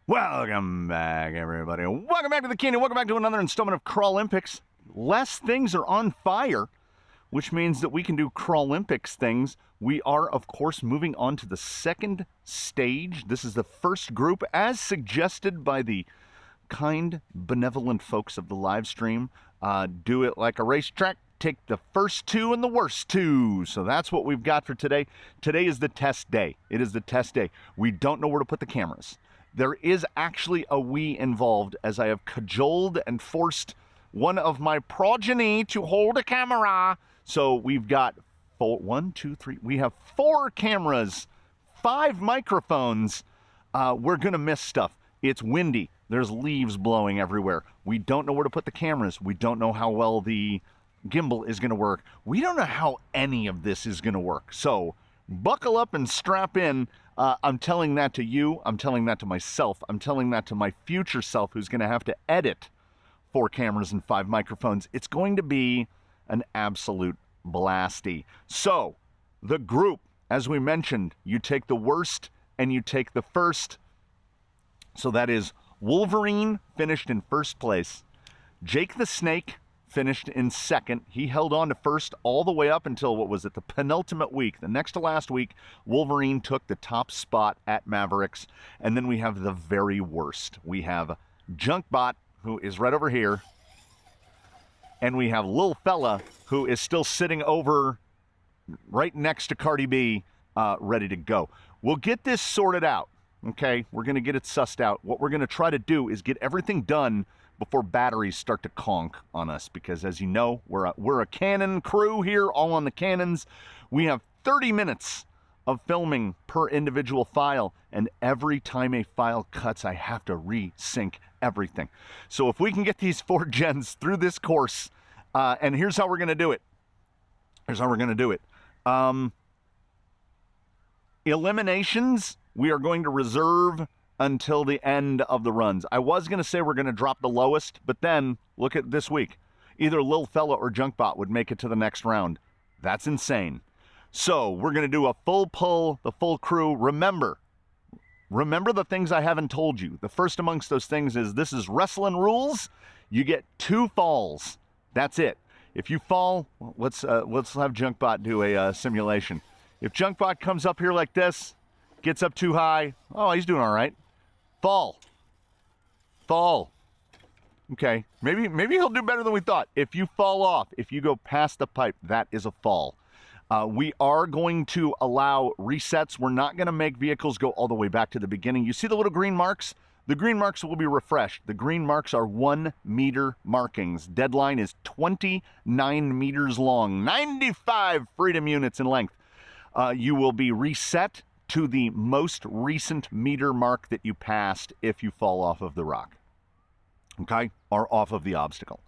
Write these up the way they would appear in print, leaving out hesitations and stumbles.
Welcome back, everybody. Welcome back to the Canyon. Welcome back to another installment of Crawlympics. Less things are on fire, which means that we can do Crawlympics things. We are, of course, moving on to the second stage. This is the first group, as suggested by the kind, benevolent folks of the live stream. Do it like a racetrack. Take the first two and the worst two. So that's what we've got for today. Today is the test day. It is the test day. We don't know where to put the cameras. There is actually a we involved, as I have cajoled and forced one of my progeny to hold a camera. So we've got we have 4 cameras, 5 microphones. We're going to miss stuff. It's windy. There's leaves blowing everywhere. We don't know where to put the cameras. We don't know how well the gimbal is going to work. We don't know how any of this is going to work. So buckle up and strap in. I'm telling that to you. I'm telling that to myself. I'm telling that to my future self, who's going to have to edit 4 cameras and 5 microphones. It's going to be an absolute blasty. So the group, as we mentioned, you take the worst and you take the first. So that is Wolverine finished in first place. Jake the Snake finished in second. He held on to first all the way up until, what was it, the penultimate week. The next to last week, Wolverine took the top spot at Mavericks. And then we have the very worst. We have Junkbot, who is right over here. And we have Lil Fella, who is still sitting over right next to Cardi B, ready to go. We'll get this sorted out, okay? We're going to get it sussed out. What we're going to try to do is get everything done before batteries start to conk on us, because as you know, we're a Canon crew here, all on the Canons. We have 30 minutes of filming per individual file, and every time a file cuts, I have to resync everything. So if we can get these 4 gens through this course, and here's how we're going to do it. Eliminations, we are going to reserve until the end of the runs. I was going to say we're going to drop the lowest, but then look at this week. Either Lil Fella or Junkbot would make it to the next round. That's insane. So we're going to do a full pull, the full crew. Remember the things I haven't told you. The first amongst those things is this is wrestling rules. You get 2 falls. That's it. If you fall, let's have Junkbot do a simulation. If Junkbot comes up here like this, gets up too high, oh, he's doing all right. Fall. Okay, maybe he'll do better than we thought. If you fall off, if you go past the pipe, that is a fall. We are going to allow resets. We're not going to make vehicles go all the way back to the beginning. You see the little green marks? The green marks will be refreshed. The green marks are 1 meter markings. Deadline is 29 meters long, 95 freedom units in length. You will be reset to the most recent meter mark that you passed if you fall off of the rock, okay, or off of the obstacle.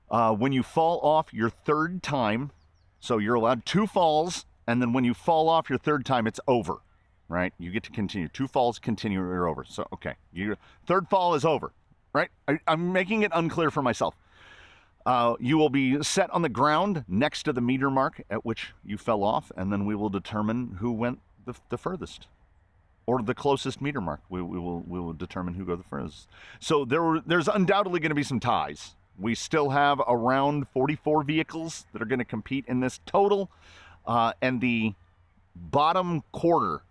When you fall off your 3rd time, so you're allowed 2 falls, and then when you fall off your 3rd time, it's over, right? You get to continue. 2 falls, continue, you're over. So, okay, your 3rd fall is over, right? I'm making it unclear for myself. You will be set on the ground next to the meter mark at which you fell off, and then we will determine who went the furthest, or the closest meter mark. We will determine who goes the furthest. So there's undoubtedly going to be some ties. We still have around 44 vehicles that are going to compete in this total, and the bottom quarter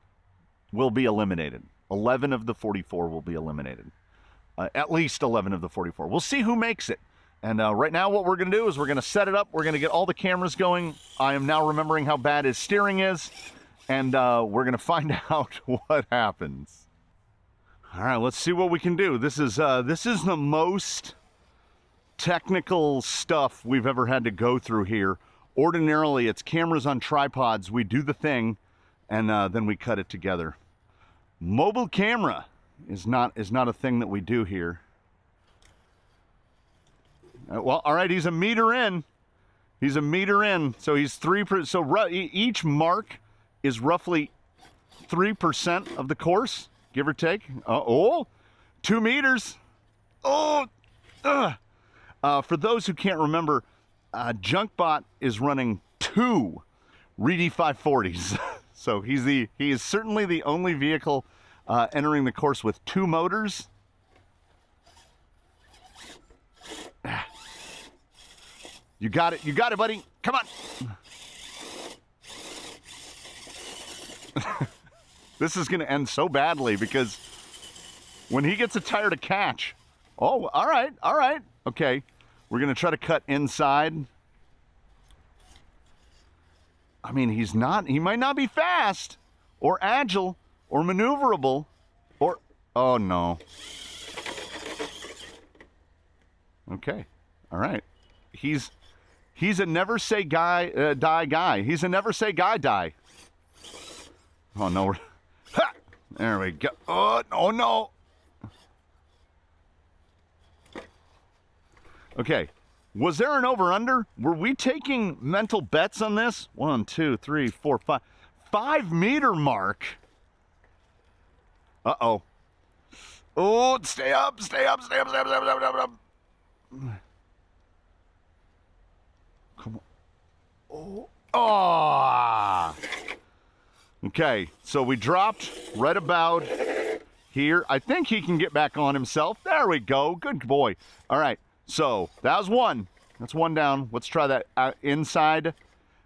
will be eliminated. 11 of the 44 will be eliminated. At least 11 of the 44. We'll see who makes it. And right now what we're going to do is we're going to set it up. We're going to get all the cameras going. I am now remembering how bad his steering is. And we're going to find out what happens. All right, let's see what we can do. This is the most technical stuff we've ever had to go through here. Ordinarily, it's cameras on tripods. We do the thing, and then we cut it together. Mobile camera is not a thing that we do here. Well, all right, he's a meter in. So he's 3%. So each mark is roughly 3% of the course, give or take. 2 meters. For those who can't remember, Junkbot is running 2 Reedy 540s. So he is certainly the only vehicle entering the course with 2 motors. You got it, buddy. Come on. This is going to end so badly because when he gets a tire to catch. Oh, all right. Okay, we're going to try to cut inside. I mean, he might not be fast or agile or maneuverable or, oh no. Okay, all right. He's a never say die guy. He's a never say guy die. Oh no, ha! There we go. Oh no. Okay, was there an over-under? Were we taking mental bets on this? 1, 2, 3, 4, 5. 5 meter mark. Uh-oh. Oh, stay up. Come on. Oh. Okay, so we dropped right about here. I think he can get back on himself. There we go. Good boy. All right. So, that was one. That's one down. Let's try that inside.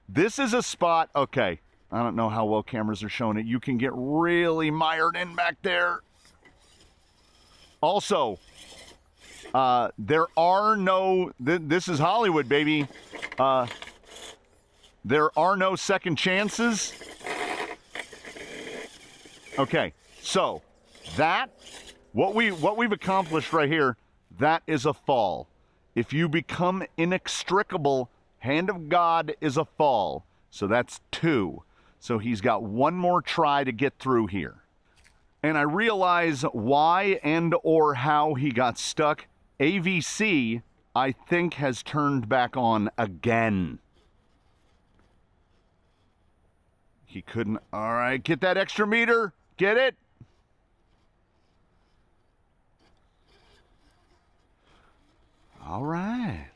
This is a spot. Okay. I don't know how well cameras are showing it. You can get really mired in back there. Also, there are no... This is Hollywood, baby. There are no second chances. Okay. So, what we've accomplished right here, that is a fall. If you become inextricable, hand of God is a fall. So that's 2. So he's got 1 more try to get through here. And I realize why and or how he got stuck. AVC, I think, has turned back on again. He couldn't. All right, get that extra meter. Get it? All right.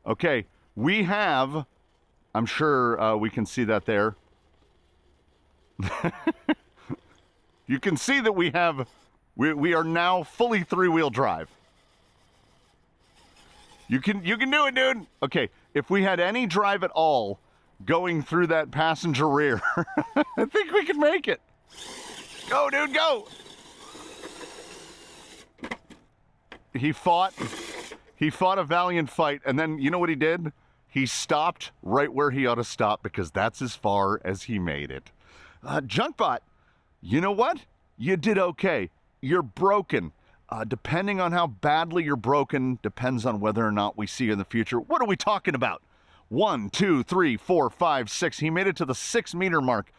Okay, we have, I'm sure we can see that there. You can see that we are now fully 3-wheel drive. You can do it, dude. Okay, if we had any drive at all going through that passenger rear, I think we could make it. Go, dude, go. He fought a valiant fight, and then you know what he did? He stopped right where he ought to stop because that's as far as he made it. Junkbot, you know what? You did okay. You're broken. Depending on how badly you're broken, depends on whether or not we see you in the future. What are we talking about? 1, 2, 3, 4, 5, 6. He made it to the 6 meter mark.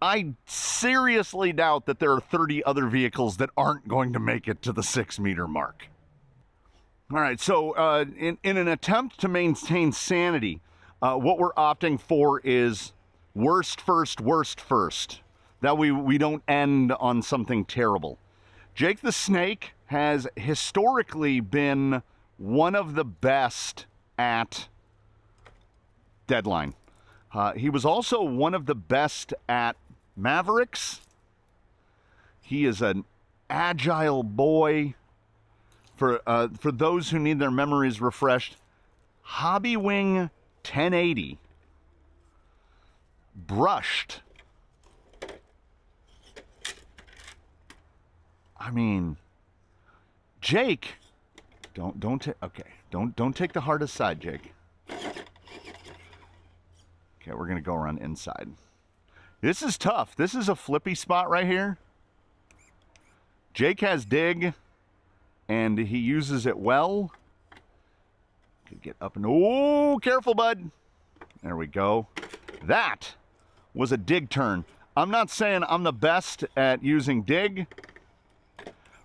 I seriously doubt that there are 30 other vehicles that aren't going to make it to the 6 meter mark. All right, so in an attempt to maintain sanity, what we're opting for is worst first. That we don't end on something terrible. Jake the Snake has historically been one of the best at deadline. He was also one of the best at Mavericks. He is an agile boy. For those who need their memories refreshed, Hobby Wing 1080. Brushed. I mean, Jake, don't take the hardest side, Jake. Okay, we're gonna go around inside. This is tough. This is a flippy spot right here. Jake has dig, and he uses it well. Could get up and oh, careful, bud. There we go. That was a dig turn. I'm not saying I'm the best at using dig,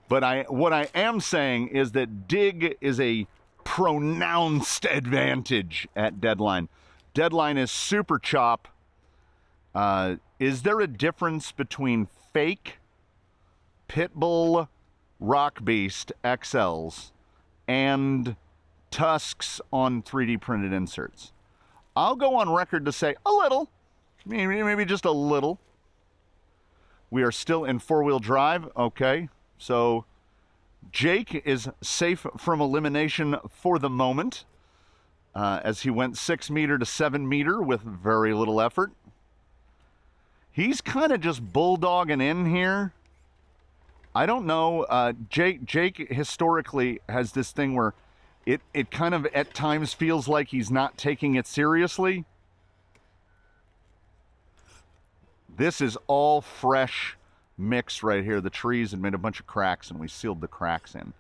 but what I am saying is that dig is a pronounced advantage at deadline. Deadline is super chop. Is there a difference between fake Pitbull Rock Beast XLs and tusks on 3D printed inserts? I'll go on record to say a little, maybe just a little. We are still in four-wheel drive. Okay, so Jake is safe from elimination for the moment, as he went 6 meter to 7 meter with very little effort. He's kind of just bulldogging in here. I don't know. Jake historically has this thing where it kind of at times feels like he's not taking it seriously. This is all fresh mix right here. The trees had made a bunch of cracks and we sealed the cracks in.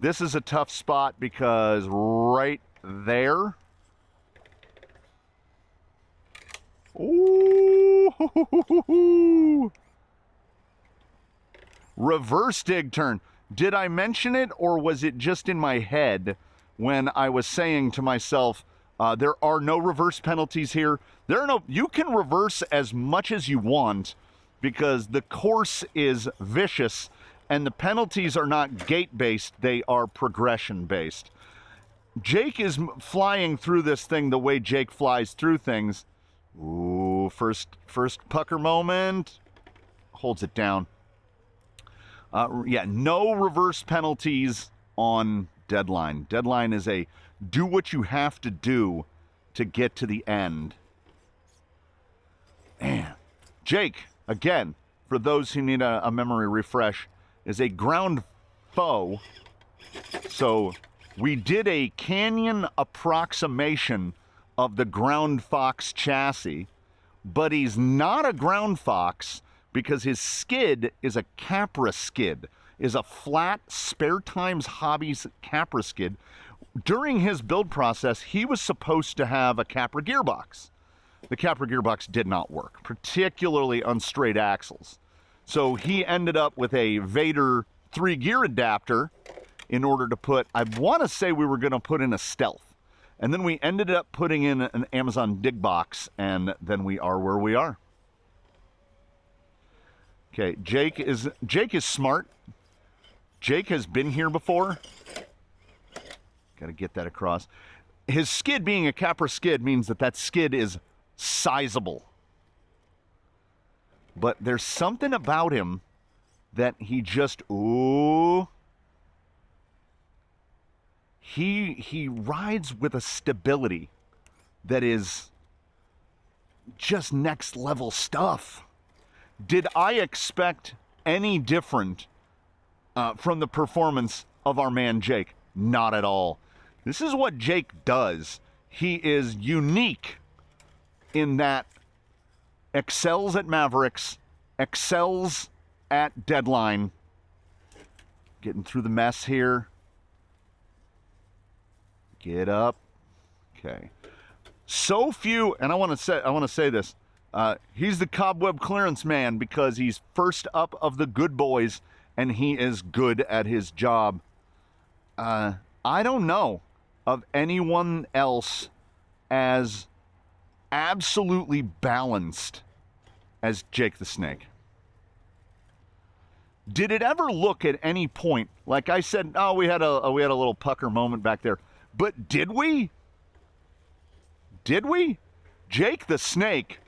This is a tough spot because right there. Ooh. Reverse dig turn. Did I mention it or was it just in my head when I was saying to myself, there are no reverse penalties here. You can reverse as much as you want because the course is vicious and the penalties are not gate-based, they are progression-based. Jake is flying through this thing the way Jake flies through things. Ooh, first pucker moment. Holds it down. Yeah, no reverse penalties on Deadline. Deadline is a do what you have to do to get to the end. Man, Jake, again, for those who need a memory refresh, is a ground foe. So we did a canyon approximation of the ground fox chassis, but he's not a ground fox because his skid is a Capra skid, is a flat spare times hobbies Capra skid. During his build process, he was supposed to have a Capra gearbox. The Capra gearbox did not work, particularly on straight axles. So he ended up with a Vader 3-gear adapter in order to put, I want to say we were going to put in a Stealth. And then we ended up putting in an Amazon dig box, and then we are where we are. Okay, Jake is smart. Jake has been here before. Got to get that across. His skid being a Capra skid means that skid is sizable. But there's something about him that he just, ooh. He rides with a stability that is just next level stuff. Did I expect any different from the performance of our man Jake? Not at all. This is what Jake does. He is unique in that excels at Mavericks, excels at Deadline. Getting through the mess here. Get up. Okay. So few, and I want to say this. He's the cobweb clearance man because he's first up of the good boys, and he is good at his job. I don't know of anyone else as absolutely balanced as Jake the Snake. Did it ever look at any point, like I said, oh, we had a little pucker moment back there, but did we? Did we? Jake the Snake,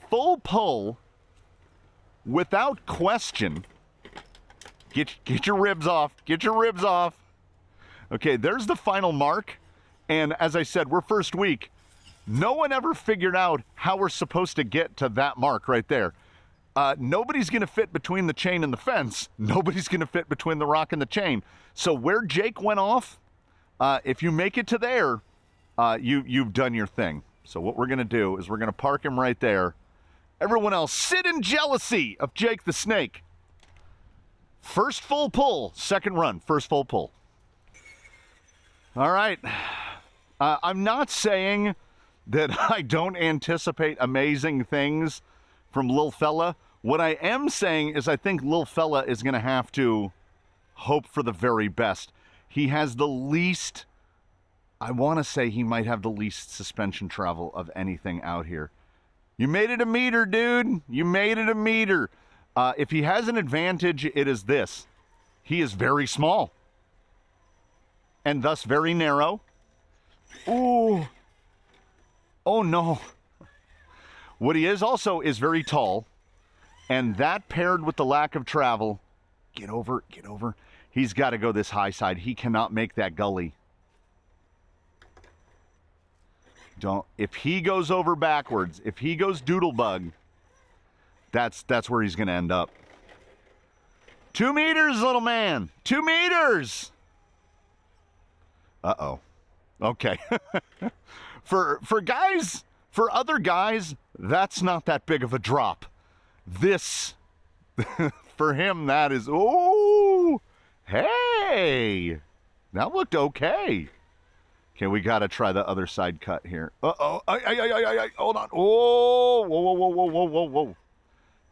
full pull, without question. Get your ribs off. Get your ribs off. Okay, there's the final mark. And as I said, we're first week. No one ever figured out how we're supposed to get to that mark right there. Nobody's going to fit between the chain and the fence. Nobody's going to fit between the rock and the chain. So where Jake went off, if you make it to there, you've done your thing. So what we're going to do is we're going to park him right there. Everyone else, sit in jealousy of Jake the Snake. First full pull, second run, first full pull. All right. I'm not saying that I don't anticipate amazing things from Lil Fella. What I am saying is I think Lil Fella is going to have to hope for the very best. He has the least, I want to say he might have the least suspension travel of anything out here. You made it a meter, dude. You made it a meter. If he has an advantage, it is this. He is very small. And thus very narrow. Ooh. Oh, no. What he is also is very tall. And that paired with the lack of travel, get over. He's got to go this high side. He cannot make that gully. If he goes over backwards, if he goes doodlebug, that's where he's going to end up. 2 meters, little man. 2 meters. Uh-oh. Okay. For other guys, that's not that big of a drop. This, for him, that is, oh, hey, that looked okay. Okay, we got to try the other side cut here. Uh-oh, hold on. Oh, whoa.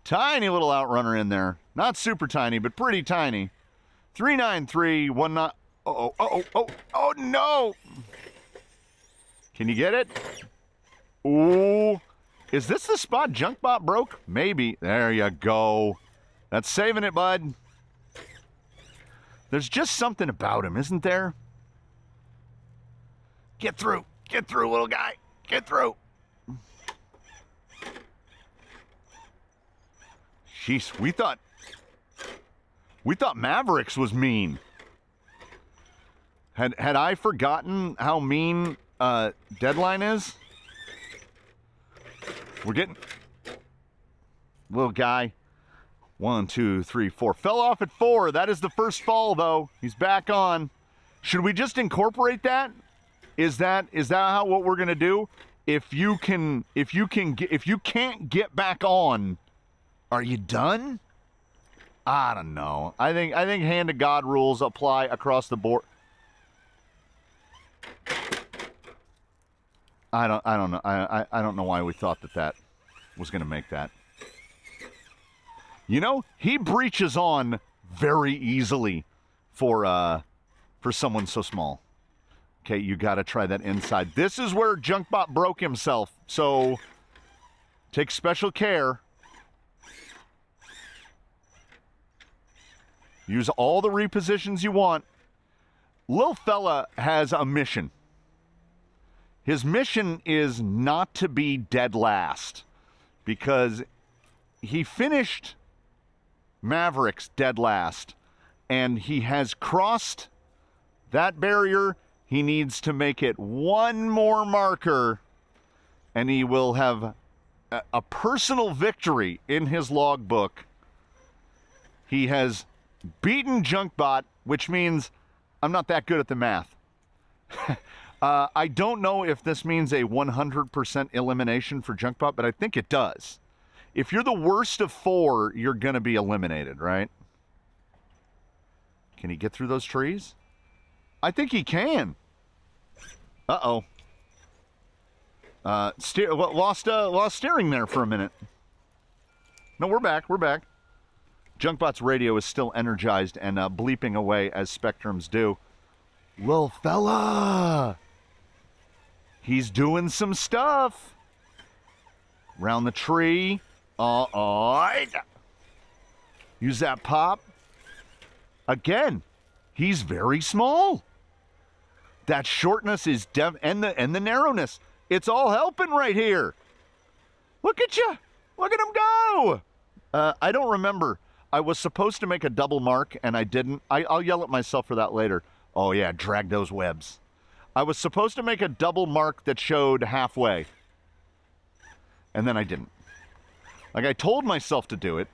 Tiny little outrunner in there. Not super tiny, but pretty tiny. 393, 19. Oh, no. Can you get it? Ooh. Is this the spot Junkbot broke? Maybe. There you go. That's saving it, bud. There's just something about him, isn't there? Get through. Get through, little guy. Get through. Jeez, we thought Mavericks was mean. Had I forgotten how mean Deadline is? We're getting little guy. 1, 2, 3, 4. Fell off at 4. That is the first fall, though. He's back on. Should we just incorporate that? Is that how what we're gonna do? If you can't get back on, are you done? I don't know. I think hand of God rules apply across the board. I don't know. I don't know why we thought that was going to make that. You know, he breaches on very easily for someone so small. Okay, you got to try that inside. This is where Junkbot broke himself. So take special care. Use all the repositions you want. Lil Fella has a mission. His mission is not to be dead last, because he finished Mavericks dead last, and he has crossed that barrier. He needs to make it one more marker, and he will have a personal victory in his logbook. He has beaten Junkbot, which means I'm not that good at the math. I don't know if this means a 100% elimination for Junkbot, but I think it does. If you're the worst of 4, you're going to be eliminated, right? Can he get through those trees? I think he can. Uh-oh. Lost steering there for a minute. No, we're back. Junkbot's radio is still energized and bleeping away as spectrums do. Lil Fella! He's doing some stuff. Round the tree. Use that pop. Again, he's very small. That shortness is and the narrowness. It's all helping right here. Look at you. Look at him go. I don't remember. I was supposed to make a double mark, and I didn't. I'll yell at myself for that later. Oh, yeah, drag those webs. I was supposed to make a double mark that showed halfway, and then I didn't. Like, I told myself to do it.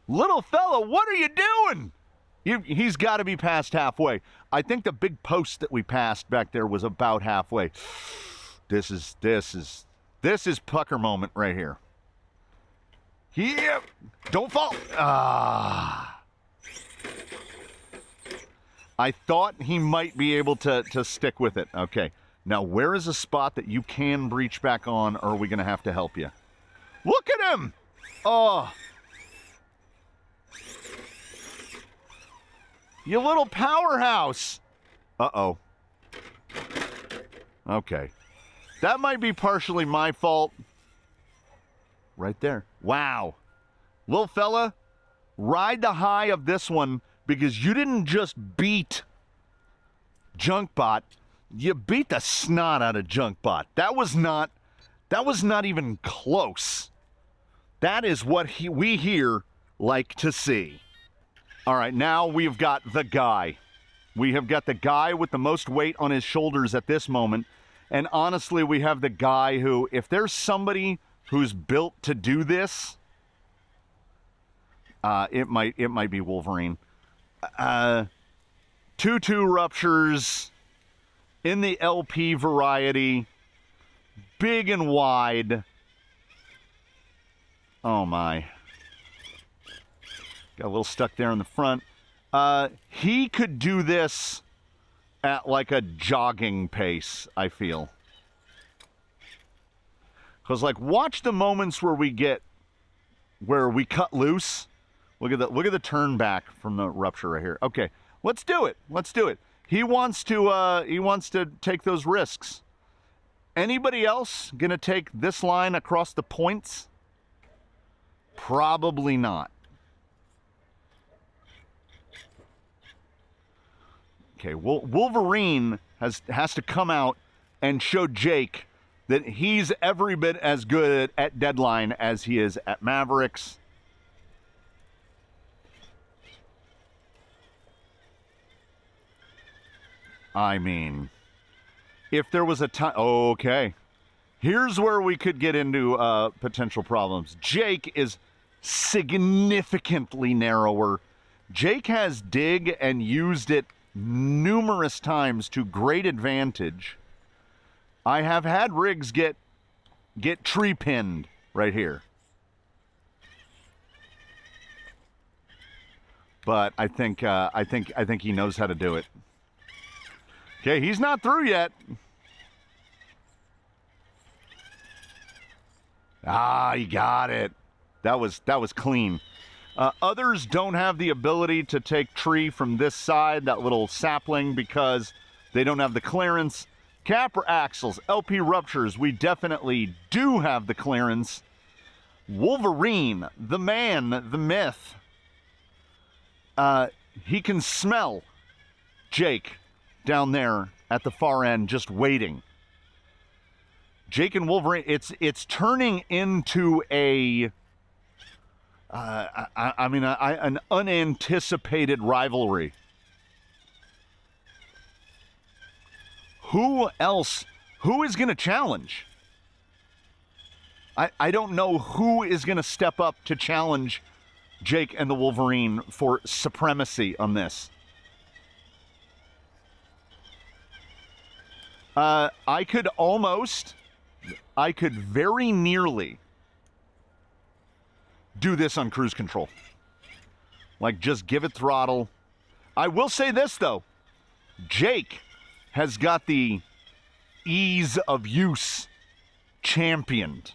Little Fella, what are you doing? He's got to be past halfway. I think the big post that we passed back there was about halfway. This is pucker moment right here. Yep. Don't fall. I thought he might be able to stick with it. Okay. Now, where is a spot that you can breach back on, or are we going to have to help you? Look at him! Oh. You little powerhouse! Uh-oh. Okay. That might be partially my fault. Right there. Wow. Lil Fella, ride the high of this one, because you didn't just beat Junkbot, you beat the snot out of Junkbot. That was not That was not even close. That is what we here like to see. All right, now we've got the guy. We have got the guy with the most weight on his shoulders at this moment. And honestly, we have the guy who, if there's somebody who's built to do this, it might be Wolverine. 2-2 ruptures in the LP variety, big and wide. Oh my. Got a little stuck there in the front. He could do this at like a jogging pace, I feel. Because like, watch the moments where we cut loose. Look at the turn back from the rupture right here. Okay, let's do it. Let's do it. He wants to take those risks. Anybody else gonna take this line across the points? Probably not. Okay, Wolverine has to come out and show Jake that he's every bit as good at deadline as he is at Mavericks. I mean, if there was a time... Oh, okay. Here's where we could get into potential problems. Jake is significantly narrower. Jake has dig and used it numerous times to great advantage. I have had rigs get tree pinned right here. But I think he knows how to do it. Okay, he's not through yet. Ah, he got it. That was clean. Others don't have the ability to take tree from this side, that little sapling, because they don't have the clearance. Capper axles, LP ruptures, we definitely do have the clearance. Wolverine, the man, the myth. He can smell Jake down there at the far end just waiting. Jake and Wolverine, it's turning into a an unanticipated rivalry. Who is going to challenge? I don't know who is going to step up to challenge Jake and the Wolverine for supremacy on this. I could very nearly do this on cruise control. Like, just give it throttle. I will say this, though. Jake has got the ease of use championed.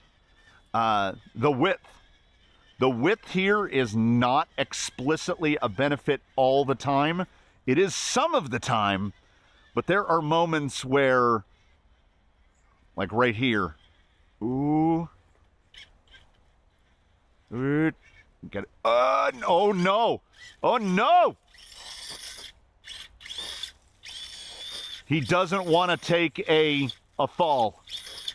The width. The width here is not explicitly a benefit all the time. It is some of the time, but there are moments where, like right here, ooh, get it. Oh no! Oh no! He doesn't want to take a fall,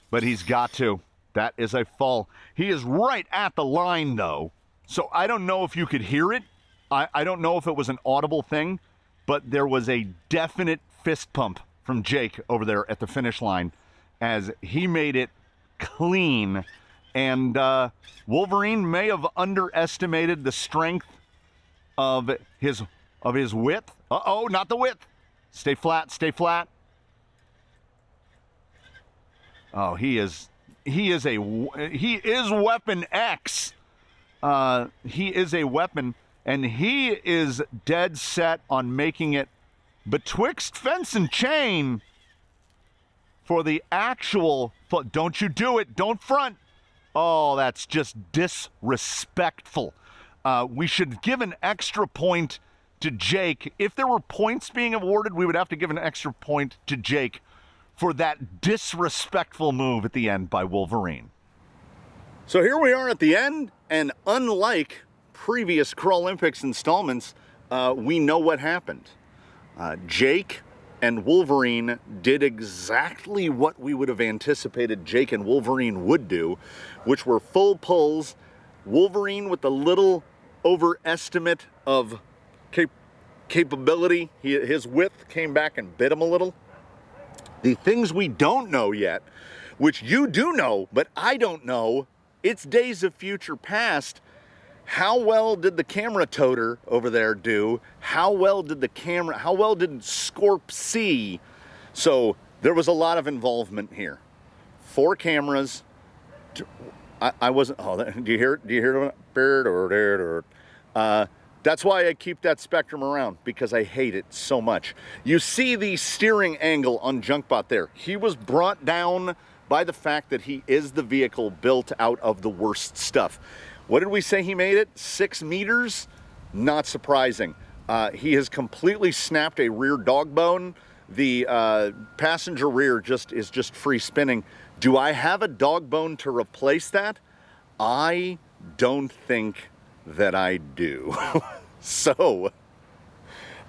but he's got to. That is a fall. He is right at the line, though, so I don't know if you could hear it. I don't know if it was an audible thing, but there was a definite fist pump from Jake over there at the finish line as he made it clean. And Wolverine may have underestimated the strength of his width. Uh-oh, not the width. Stay flat, stay flat. Oh, he is Weapon X. He is a weapon, and he is dead set on making it betwixt fence and chain for the actual... Don't you do it. Don't front. Oh, that's just disrespectful. We should give an extra point to Jake. If there were points being awarded, we would have to give an extra point to Jake for that disrespectful move at the end by Wolverine. So here we are at the end, and unlike previous Crawlympics installments, we know what happened. Jake and Wolverine did exactly what we would have anticipated Jake and Wolverine would do, which were full pulls. Wolverine with a little overestimate of capability. His width came back and bit him a little. The things we don't know yet, which you do know, but I don't know, it's days of future past. How well did the camera toter over there do? How well did Scorp see? So there was a lot of involvement here. 4 cameras. I wasn't, oh, do you hear it? Do you hear it? That's why I keep that Spectrum around, because I hate it so much. You see the steering angle on Junkbot there. He was brought down by the fact that he is the vehicle built out of the worst stuff. What did we say he made it? 6 meters? Not surprising. He has completely snapped a rear dog bone. The passenger rear is just free spinning. Do I have a dog bone to replace that? I don't think that I do. So,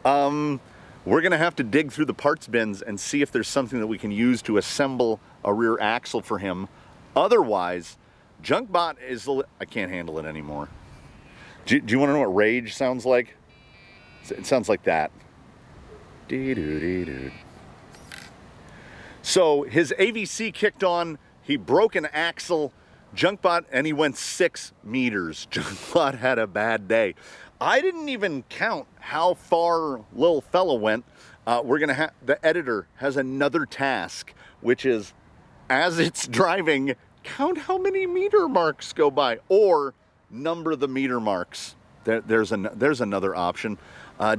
we're gonna have to dig through the parts bins and see if there's something that we can use to assemble a rear axle for him. Otherwise, Junkbot is, I can't handle it anymore. Do you want to know what rage sounds like? It sounds like that. Dee-doo-dee-doo. So his AVC kicked on, he broke an axle, Junkbot, and he went 6 meters. Junkbot had a bad day. I didn't even count how far Lil Fella went. The editor has another task, which is, as it's driving, count how many meter marks go by, or number the meter marks. There's another option.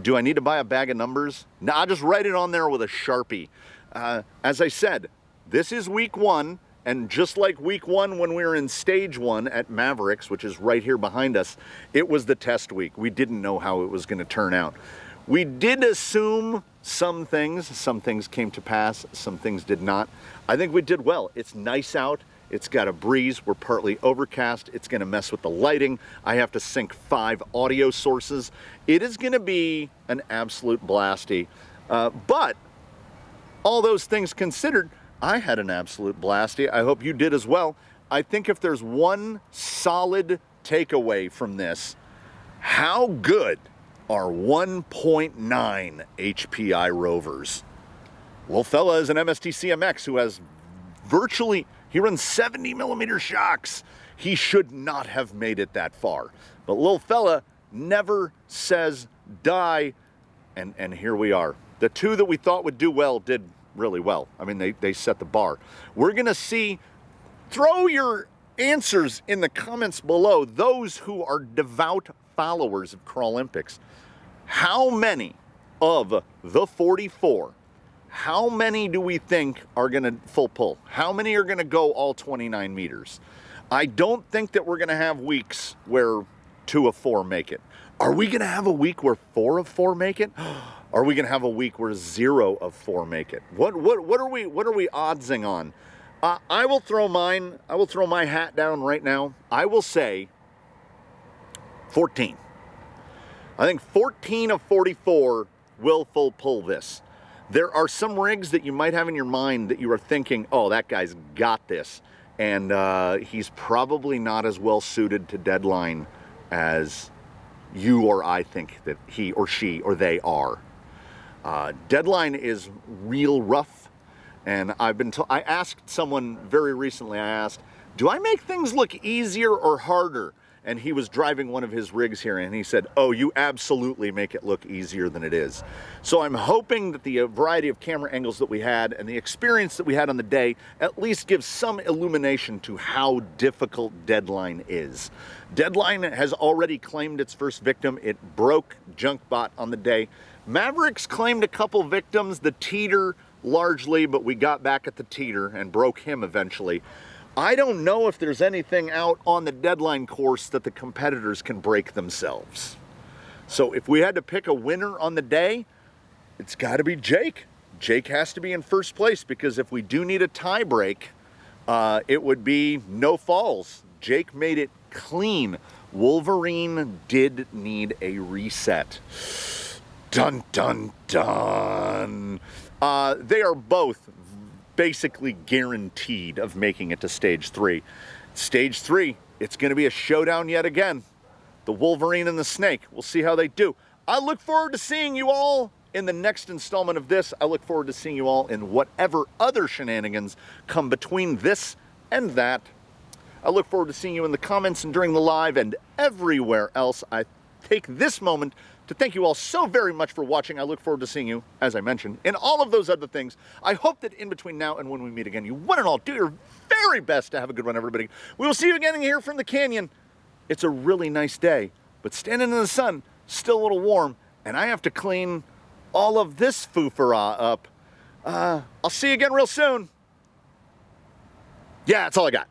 Do I need to buy a bag of numbers? No, I'll just write it on there with a Sharpie. As I said, this is week 1, and just like week 1 when we were in stage 1 at Mavericks, which is right here behind us, it was the test week. We didn't know how it was going to turn out. We did assume some things came to pass, some things did not. I think we did well. It's nice out. It's got a breeze. We're partly overcast. It's going to mess with the lighting. I have to sync 5 audio sources. It is going to be an absolute blasty. But all those things considered, I had an absolute blasty. I hope you did as well. I think if there's one solid takeaway from this, how good are 1.9 HPI rovers? Lil Fella is an MST CMX who has he runs 70 millimeter shocks. He should not have made it that far. But Lil Fella never says die, and here we are. The 2 that we thought would do well did really well. I mean, they set the bar. We're gonna see, throw your answers in the comments below, those who are devout followers of Crawlympics. How many of the 44, how many do we think are gonna full pull? How many are gonna go all 29 meters? I don't think that we're gonna have weeks where 2 of 4 make it. Are we gonna have a week where 4 of 4 make it? Are we gonna have a week where 0 of 4 make it? What are we oddsing on? I will throw my hat down right now. I will say 14. I think 14 of 44 will full pull this. There are some rigs that you might have in your mind that you are thinking, oh, that guy's got this. And he's probably not as well suited to deadline as you or I think that he or she or they are. Deadline is real rough. And I asked someone very recently, do I make things look easier or harder? And he was driving one of his rigs here, and he said, oh, you absolutely make it look easier than it is. So I'm hoping that the variety of camera angles that we had and the experience that we had on the day at least gives some illumination to how difficult Deadline is. Deadline has already claimed its first victim. It broke Junkbot on the day. Mavericks claimed a couple victims, the teeter largely, but we got back at the teeter and broke him eventually. I don't know if there's anything out on the Deadline course that the competitors can break themselves. So if we had to pick a winner on the day, it's got to be Jake. Jake has to be in first place, because if we do need a tie break, it would be no falls. Jake made it clean. Wolverine did need a reset. Dun, dun, dun. They are both basically guaranteed of making it to stage 3. Stage 3, it's going to be a showdown yet again. The Wolverine and the Snake. We'll see how they do. I look forward to seeing you all in the next installment of this. I look forward to seeing you all in whatever other shenanigans come between this and that. I look forward to seeing you in the comments and during the live and everywhere else. I take this moment to thank you all so very much for watching. I look forward to seeing you, as I mentioned, in all of those other things. I hope that in between now and when we meet again, you one and all do your very best to have a good one, everybody. We will see you again here from the canyon. It's a really nice day, but standing in the sun, still a little warm, and I have to clean all of this foo-for-ah up. I'll see you again real soon. Yeah, that's all I got.